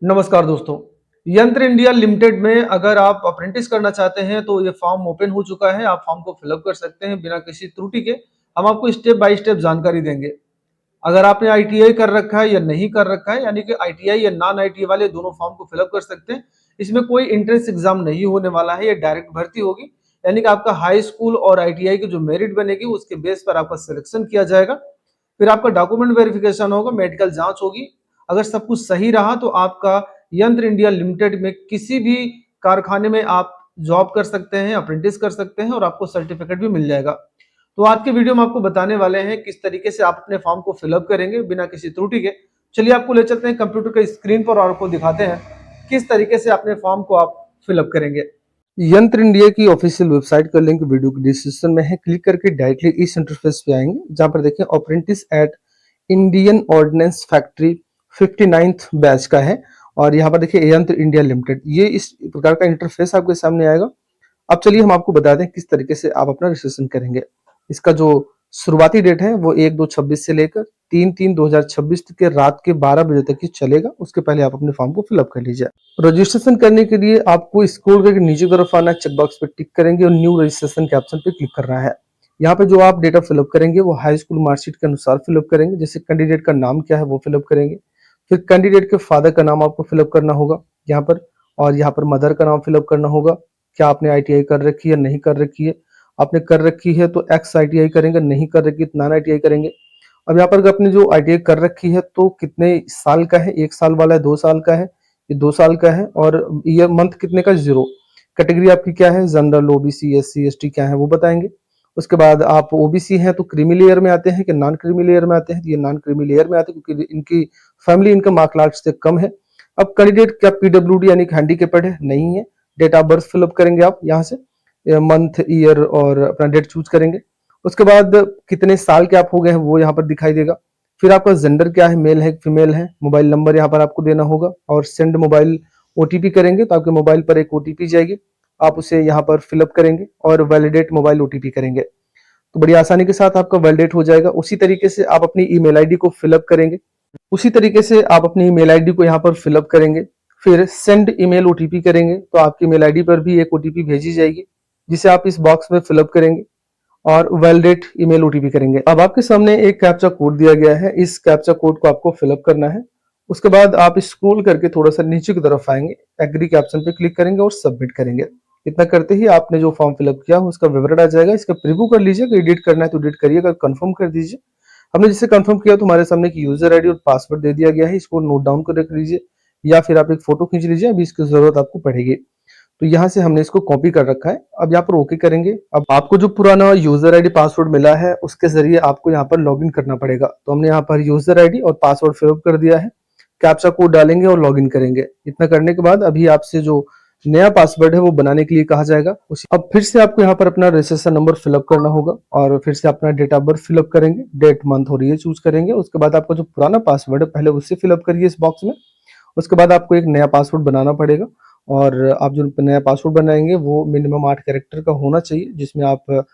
नमस्कार दोस्तों। यंत्र इंडिया लिमिटेड में अगर आप अप्रेंटिस करना चाहते हैं तो ये फॉर्म ओपन हो चुका है। आप फॉर्म को फिलअप कर सकते हैं बिना किसी त्रुटि के। हम आपको स्टेप बाय स्टेप जानकारी देंगे। अगर आपने आईटीआई कर रखा है या नहीं कर रखा है, यानी कि आईटीआई या नॉन आईटीआई वाले दोनों फॉर्म को फिलअप कर सकते हैं। इसमें कोई एंट्रेंस एग्जाम नहीं होने वाला है, ये डायरेक्ट भर्ती होगी। यानी कि आपका हाई स्कूल और आईटीआई की जो मेरिट बनेगी उसके बेस पर आपका सिलेक्शन किया जाएगा। फिर आपका डॉक्यूमेंट वेरिफिकेशन होगा, मेडिकल जांच होगी। अगर सब कुछ सही रहा तो आपका यंत्र इंडिया लिमिटेड में किसी भी कारखाने में आप जॉब कर सकते हैं, अप्रेंटिस कर सकते हैं और आपको सर्टिफिकेट भी मिल जाएगा। तो आज के वीडियो में आपको बताने वाले हैं किस तरीके से आप अपने फॉर्म को फिलअप करेंगे बिना किसी त्रुटि के। चलिए आपको ले चलते हैं कंप्यूटर के स्क्रीन पर और आपको दिखाते हैं किस तरीके से अपने फॉर्म को आप फिलअप करेंगे। यंत्र इंडिया की ऑफिशियल वेबसाइट का लिंक वीडियो के डिस्क्रिप्शन में है। क्लिक करके डायरेक्टली इस इंटरफेस पे आएंगे जहां पर देखें apprentice at Indian ordnance factory 59th batch का है। और यहाँ पर देखिए यंत्र इंडिया लिमिटेड, ये इस प्रकार का इंटरफेस आपके सामने आएगा। अब चलिए हम आपको बता दें किस तरीके से आप अपना रजिस्ट्रेशन करेंगे। इसका जो शुरुआती डेट है वो 1/2/26 से लेकर 3/3/2026 के रात के 12 बजे तक ही चलेगा। उसके पहले आप अपने फॉर्म को फिलअप कर लीजिए। रजिस्ट्रेशन करने के लिए आपको स्क्रॉल करके नीचे की तरफ आना है, चेकबॉक्स पे टिक करेंगे और न्यू रजिस्ट्रेशन के ऑप्शन पे क्लिक करना है। यहाँ पे जो आप डेटा फिलअप करेंगे वो हाई स्कूल मार्कशीट के अनुसार फिलअप करेंगे। जैसे कैंडिडेट का नाम क्या है वो फिलअप करेंगे। फिर कैंडिडेट के फादर का नाम आपको फिलअप करना होगा यहाँ पर, और यहाँ पर मदर का नाम फिलअप करना होगा। क्या आपने आईटीआई कर रखी है, नहीं कर रखी है? आपने कर रखी है तो एक्स आईटीआई करेंगे, नहीं कर रखी है तो नॉन आईटीआई करेंगे। अब यहाँ पर आपने जो आईटीआई कर रखी है तो कितने साल का है, 1 साल वाला है, 2 साल का है, ये 2 साल का है। और ईयर मंथ कितने का, 0। कैटेगरी आपकी क्या है, जनरल, ओबीसी, एससी, एसटी क्या है वो बताएंगे। उसके बाद आप ओबीसी हैं तो क्रीमी लेयर में आते हैं कि नॉन क्रीमी लेयर में आते हैं, तो ये नॉन क्रीमी लेयर में आते हैं क्योंकि इनकी फैमिली इनकम 8 लाख से कम है। अब कैंडिडेट क्या पीडब्ल्यूडी यानी कि हैंडीकेप्ड है, नहीं है। डेट ऑफ बर्थ फिलअप करेंगे आप यहाँ से, मंथ, ईयर और अपना डेट चूज करेंगे। उसके बाद कितने साल के आप हो गए हैं वो यहाँ पर दिखाई देगा। फिर आपका जेंडर क्या है, मेल है फीमेल है। मोबाइल नंबर यहाँ पर आपको देना होगा और सेंड मोबाइल ओटीपी करेंगे तो आपके मोबाइल पर एक ओटीपी जाएगी, आप उसे यहाँ पर फिलअप करेंगे और वैलिडेट मोबाइल ओटीपी करेंगे तो बड़ी आसानी के साथ आपका वैलिडेट हो जाएगा। उसी तरीके से आप अपनी ईमेल आईडी को फिलअप करेंगे। उसी तरीके से आप अपनी ईमेल आईडी को यहाँ पर फिलअप करेंगे। फिर सेंड ईमेल ओटीपी करेंगे तो आपकी ईमेल आईडी पर भी एक ओटीपी भेजी जाएगी जिसे आप इस बॉक्स में फिलअप करेंगे और वैलिडेट ईमेल ओटीपी करेंगे। अब आपके सामने एक कैप्चा कोड दिया गया है, इस कैप्चा कोड को आपको फिलअप करना है। उसके बाद आप स्क्रॉल करके थोड़ा सा नीचे की तरफ आएंगे, एग्री के ऑप्शन पे क्लिक करेंगे और सबमिट करेंगे। इतना करते ही आपने जो फॉर्म फिलअप किया उसका विवरण आ जाएगा। इसका प्रीव्यू कर लीजिए, एडिट करना है तो एडिट करिए, अगर कंफर्म कर दीजिए। हमने जिसे कंफर्म किया तो हमारे सामने एक यूजर आईडी और पासवर्ड दे दिया गया है, इसको नोट डाउन कर रख लीजिए या फिर आप एक फोटो खींच लीजिए, अभी इसकी जरूरत आपको पड़ेगी। तो यहाँ से हमने इसको कॉपी कर रखा है। अब यहाँ पर ओके करेंगे। अब आपको जो पुराना यूजर आईडी पासवर्ड मिला है उसके जरिए आपको यहाँ पर लॉगिन करना पड़ेगा। तो हमने यहाँ पर यूजर आईडी और पासवर्ड फिलअप कर दिया है, कैप्चा कोड डालेंगे और लॉगिन करेंगे। इतना करने के बाद अभी आपसे जो नया पासवर्ड है वो बनाने के लिए कहा जाएगा। अब फिर से आपको यहाँ पर अपना रजिस्ट्रेशन नंबर फिलअप करना होगा और फिर से अपना डेट ऑफ बर्थ फिलअप करेंगे, डेट मंथ और ये चूज करेंगे। उसके बाद आपका जो पुराना पासवर्ड है पहले उससे फिलअप करिए इस बॉक्स में। उसके बाद आपको एक नया पासवर्ड बनाना पड़ेगा और आप जो नया पासवर्ड बनाएंगे वो मिनिमम 8 कैरेक्टर का होना चाहिए, जिसमें आप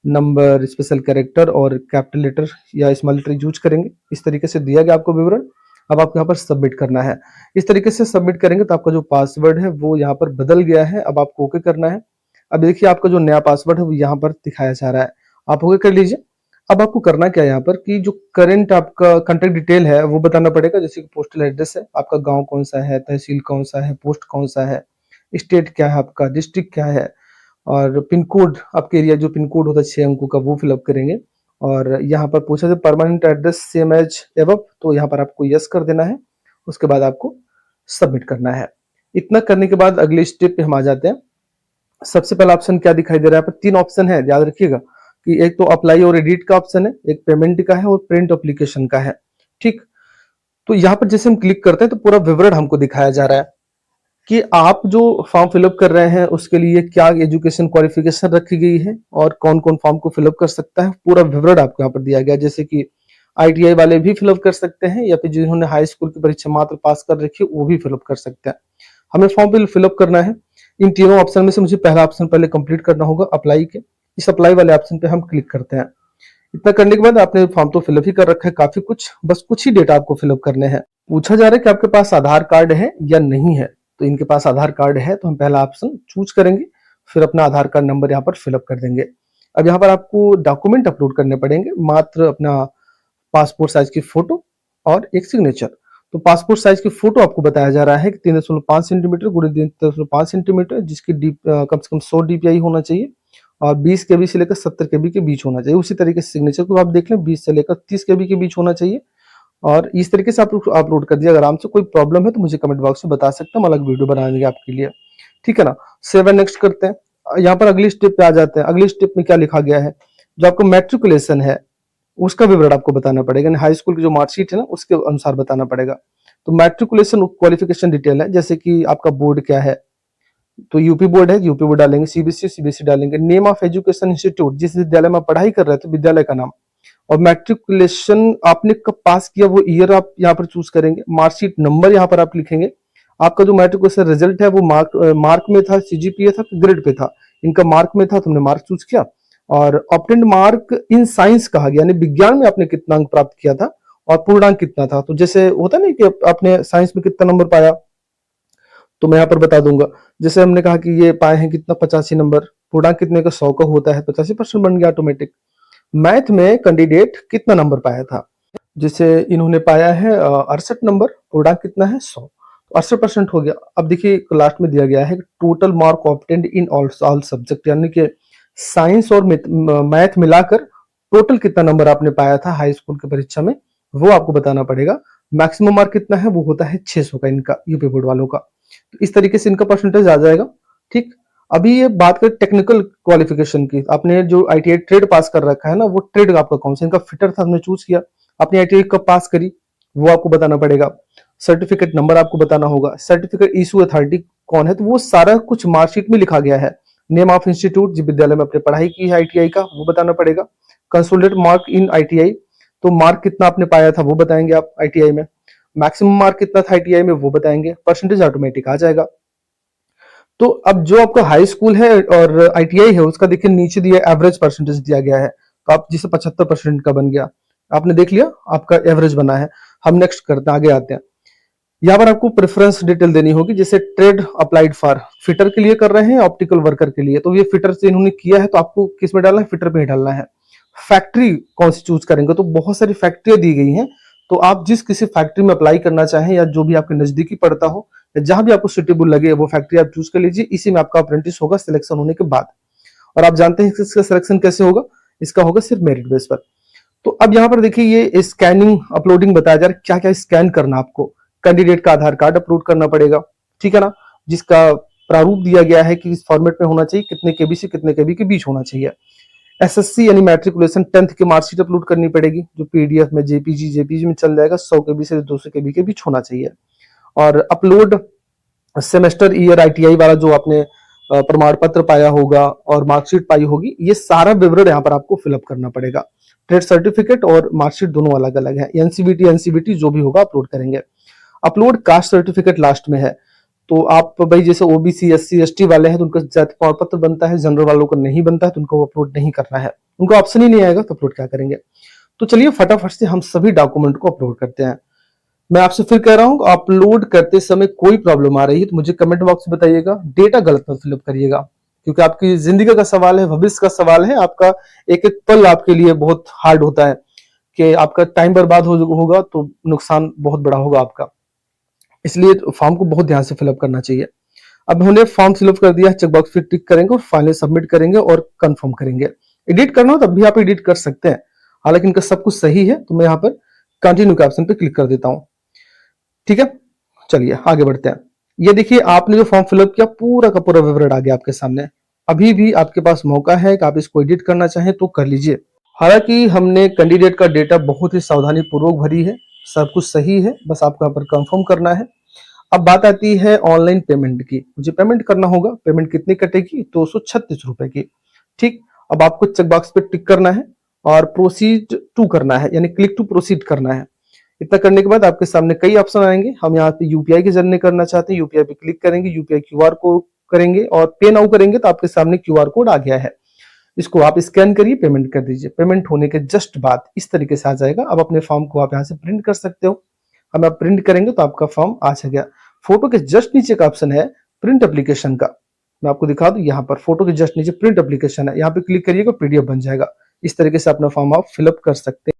नंबर, स्पेशल कैरेक्टर और कैपिटल लेटर या स्मॉल लेटर यूज करेंगे। इस तरीके से दिया गया आपको विवरण। अब आपको यहाँ पर सबमिट करना है। इस तरीके से सबमिट करेंगे तो आपका जो पासवर्ड है वो यहाँ पर बदल गया है। अब आपको ओके करना है। अब देखिए आपका जो नया पासवर्ड है वो यहाँ पर दिखाया जा रहा है, आप ओके कर लीजिए। अब आपको करना क्या है, यहाँ पर कि जो करंट आपका कॉन्टेक्ट डिटेल है वो बताना पड़ेगा। जैसे कि पोस्टल एड्रेस है, आपका गांव कौन सा है, तहसील कौन सा है, पोस्ट कौन सा है, स्टेट क्या है आपका, डिस्ट्रिक्ट क्या है, और पिन कोड, आपके एरिया जो पिन कोड होता है 6 अंकों का वो फिलअप करेंगे। और यहाँ पर पूछा जाए permanent address same as above, तो यहाँ पर आपको यस कर देना है। उसके बाद आपको सबमिट करना है। इतना करने के बाद अगले स्टेप पे हम आ जाते हैं। सबसे पहला ऑप्शन क्या दिखाई दे रहा है, यहाँ पर 3 ऑप्शन है, याद रखिएगा कि एक तो अप्लाई और एडिट का ऑप्शन है, एक पेमेंट का है और प्रिंट एप्लीकेशन का है। ठीक, तो यहाँ पर जैसे हम क्लिक करते हैं तो पूरा विवरण हमको दिखाया जा रहा है कि आप जो फॉर्म फिलअप कर रहे हैं उसके लिए क्या एजुकेशन क्वालिफिकेशन रखी गई है और कौन कौन फॉर्म को फिलअप कर सकता है, पूरा विवरण आपको यहाँ पर दिया गया है। जैसे कि आईटीआई वाले भी फिलअप कर सकते हैं या फिर जिन्होंने हाई स्कूल की परीक्षा मात्र पास कर रखी है वो भी फिलअप कर सकते हैं। हमें फॉर्म फिलअप करना है। इन तीनों ऑप्शन में से मुझे पहला ऑप्शन पहले कंप्लीट करना होगा, अप्लाई के। इस अप्लाई वाले ऑप्शन पे हम क्लिक करते हैं। इतना करने के बाद आपने फॉर्म तो फिलअप ही कर रखा है काफी कुछ, बस कुछ ही डेटा आपको फिलअप करने हैं। पूछा जा रहा है कि आपके पास आधार कार्ड है या नहीं है। तो इनके पास आधार कार्ड है तो हम पहला ऑप्शन चूज करेंगे, फिर अपना आधार कार्ड नंबर यहाँ पर फिलअप कर देंगे। अब यहाँ पर आपको डॉक्यूमेंट अपलोड करने पड़ेंगे, मात्र अपना पासपोर्ट साइज की फोटो और एक सिग्नेचर। तो पासपोर्ट साइज की फोटो आपको बताया जा रहा है कि 3.5 सेंटीमीटर गुणित 3.5 सेंटीमीटर, जिसकी कम से कम 100 डीपीआई होना चाहिए और 20 केबी से लेकर 70 केबी के बीच होना चाहिए। उसी तरीके से सिग्नेचर को आप देख लें, 20 से लेकर 30 केबी के बीच होना चाहिए। और इस तरीके से आप अपलोड कर दिया। अगर आराम से कोई प्रॉब्लम है तो मुझे कमेंट बॉक्स में बता सकते हैं, हम अलग वीडियो बना देंगे आपके लिए, ठीक है ना। सेव एंड नेक्स्ट करते हैं। यहाँ पर अगली स्टेप पे आ जाते हैं। अगली स्टेप में क्या लिखा गया है, जो आपका मैट्रिकुलेशन है उसका विवरण आपको बताना पड़ेगा, हाई स्कूल की जो मार्कशीट है ना उसके अनुसार बताना पड़ेगा। तो मैट्रिकुलेशन क्वालिफिकेशन डिटेल है, जैसे कि आपका बोर्ड क्या है, तो यूपी बोर्ड है यूपी बोर्ड डालेंगे, सीबीएसई डालेंगे, नेम ऑफ एजुकेशन इंस्टीट्यूट, जिस विद्यालय में पढ़ाई कर रहे थे विद्यालय का नाम, और मैट्रिकुलेशन आपने कब पास किया वो ईयर आप यहाँ पर चूज करेंगे। मार्कशीट नंबर यहाँ पर आप लिखेंगे। आपका जो मैट्रिकुलेशन रिजल्ट है वो मार्क में था, सीजीपीए था, ग्रेड पे था। इनका मार्क में था, तुमने मार्क चूज किया। और ऑब्टेन्ड मार्क इन साइंस कहा गया, यानी विज्ञान में आपने कितना अंक प्राप्त किया था और पूर्णांक कितना था। तो जैसे होता नहीं कि आपने साइंस में कितना नंबर पाया, तो मैं यहाँ पर बता दूंगा। जैसे हमने कहा कि ये पाए हैं कितना, 85 नंबर, पूर्णांक कितने का, 100 का होता है, 85% बन गया ऑटोमेटिक। मैथ में कैंडिडेट कितना नंबर पाया था, जैसे इन्होंने पाया है 68 नंबर, पूर्णांक कितना है, 100, तो 68% हो गया। अब देखिए लास्ट में दिया गया है total mark obtained in all subject, यानी कि साइंस और मैथ मिलाकर टोटल कितना नंबर आपने पाया था हाई स्कूल की परीक्षा में, वो आपको बताना पड़ेगा। मैक्सिमम मार्क कितना है, वो होता है 600 का इनका, यूपी बोर्ड वालों का। तो इस तरीके से इनका परसेंटेज आ जाएगा, ठीक। अभी ये बात करें टेक्निकल क्वालिफिकेशन की। आपने जो आईटीआई ट्रेड पास कर रखा है ना, वो ट्रेड आपका कौन सा, इनका फिटर था, हमने चूज किया। अपनी आईटीआई कब पास करी वो आपको बताना पड़ेगा। सर्टिफिकेट नंबर आपको बताना होगा। सर्टिफिकेट इशू अथॉरिटी कौन है, तो वो सारा कुछ मार्कशीट में लिखा गया है। नेम ऑफ इंस्टीट्यूट, जिस विद्यालय में आपने पढ़ाई की है आईटीआई का, वो बताना पड़ेगा। कंसोलिडेट मार्क इन आईटीआई, तो मार्क कितना आपने पाया था वो बताएंगे आप आईटीआई में। मैक्सिमम मार्क कितना था आईटीआई में वो बताएंगे, परसेंटेज ऑटोमेटिक आ जाएगा। तो अब जो आपका हाई स्कूल है और आईटीआई है उसका देखिए नीचे दिया एवरेज परसेंटेज दिया गया है, तो आप जिसे 75% का बन गया, आपने देख लिया आपका एवरेज बना है। हम नेक्स्ट करते हैं, आगे आते हैं। यहाँ पर आपको प्रेफरेंस डिटेल देनी होगी, जैसे ट्रेड अप्लाइड फॉर, फिटर के लिए कर रहे हैं, ऑप्टिकल वर्कर के लिए, तो ये फिटर से इन्होंने किया है तो आपको किस में डालना है, फिटर पे ही डालना है। फैक्ट्री कौन सी चूज करेंगे, तो बहुत सारी फैक्ट्रियां दी गई हैं, तो आप जिस किसी फैक्ट्री में अप्लाई करना चाहें या जो भी आपके नजदीकी पड़ता हो या जहां भी आपको सुटेबल लगे वो फैक्ट्री आप चूज कर लीजिए। इसी में आपका अप्रेंटिस होगा सिलेक्शन होने के बाद। और आप जानते हैं इसका सिलेक्शन कैसे होगा, इसका होगा सिर्फ मेरिट बेस पर। तो अब यहाँ पर देखिए ये स्कैनिंग अपलोडिंग बताया जा रहा है, क्या क्या स्कैन करना आपको। कैंडिडेट का आधार कार्ड अपलोड करना पड़ेगा, ठीक है ना, जिसका प्रारूप दिया गया है कि इस फॉर्मेट में होना चाहिए, कितने केबी से कितने केबी के बीच होना चाहिए। एसएससी यानी मैट्रिकुलेशन 10th की मार्कशीट अपलोड करनी पड़ेगी, जो पीडीएफ में जेपीजी में चल जाएगा, 100 केबी से 200 केबी के बीच होना चाहिए। और अपलोड सेमेस्टर ईयर आईटीआई वाला जो आपने प्रमाण पत्र पाया होगा और मार्कशीट पाई होगी, ये सारा विवरण यहाँ पर आपको फिलअप करना पड़ेगा। ट्रेड सर्टिफिकेट और मार्कशीट दोनों अलग अलग है। एनसीबीटी जो भी होगा अपलोड करेंगे। अपलोड कास्ट सर्टिफिकेट लास्ट में है, तो आप भाई जैसे ओबीसी एससी एसटी वाले हैं तो उनका जाति प्रमाण पत्र बनता है, जनरल वालों का नहीं बनता है तो उनको अपलोड नहीं करना है, उनको ऑप्शन ही नहीं आएगा तो अपलोड क्या करेंगे। तो चलिए फटाफट से हम सभी डॉक्यूमेंट को अपलोड करते हैं। मैं आपसे फिर कह रहा हूं, अपलोड करते समय कोई प्रॉब्लम आ रही है तो मुझे कमेंट बॉक्स में बताइएगा, डेटा गलत मत फिलअप करिएगा, क्योंकि आपकी जिंदगी का सवाल है, भविष्य का सवाल है। आपका एक एक पल आपके लिए बहुत हार्ड होता है, कि आपका टाइम बर्बाद होगा तो नुकसान बहुत बड़ा होगा आपका। इसलिए फॉर्म को बहुत ध्यान से फिलअप करना चाहिए। अब हमने फॉर्म फिलअप कर दिया, चेकबॉक्स पे टिक करेंगे और फाइनली सबमिट करेंगे और कंफर्म करेंगे। एडिट करना हो तब भी आप एडिट कर सकते हैं, हालांकि इनका सब कुछ सही है, तो मैं यहाँ पर कंटिन्यू के ऑप्शन पे क्लिक कर देता हूँ, ठीक है। चलिए आगे बढ़ते हैं। ये देखिए आपने जो फॉर्म फिलअप किया पूरा का पूरा विवरण आ गया आपके सामने। अभी भी आपके पास मौका है कि आप इसको एडिट करना चाहें तो कर लीजिए। हालांकि हमने कैंडिडेट का डेटा बहुत ही सावधानी पूर्वक भरी है, सब कुछ सही है, बस आपको यहाँ पर कंफर्म करना है। अब बात आती है ऑनलाइन पेमेंट की, मुझे पेमेंट करना होगा। पेमेंट कितनी कटेगी, 236 रुपए की, ठीक। अब आपको चेक बॉक्स पे टिक करना है और प्रोसीड टू करना है, यानी क्लिक टू प्रोसीड करना है। इतना करने के बाद आपके सामने कई ऑप्शन आएंगे। हम यहाँ पे यूपीआई के जरिए करना चाहते हैं, यूपीआई पे क्लिक करेंगे, यूपीआई क्यूआर कोड करेंगे और पे नाउ करेंगे तो आपके सामने क्यूआर कोड आ गया है। इसको आप स्कैन करिए, पेमेंट कर दीजिए। पेमेंट होने के जस्ट बाद इस तरीके से आ जाएगा। अब अपने फॉर्म को आप यहाँ से प्रिंट कर सकते हो। अब आप प्रिंट करेंगे तो आपका फॉर्म आ गया। फोटो के जस्ट नीचे का ऑप्शन है प्रिंट एप्लीकेशन का। मैं आपको दिखा दूं, यहाँ पर फोटो के जस्ट नीचे प्रिंट एप्लीकेशन है, यहाँ पे क्लिक करिएगा, पीडीएफ बन जाएगा। इस तरीके से अपना फॉर्म आप फिलअप कर सकते हैं।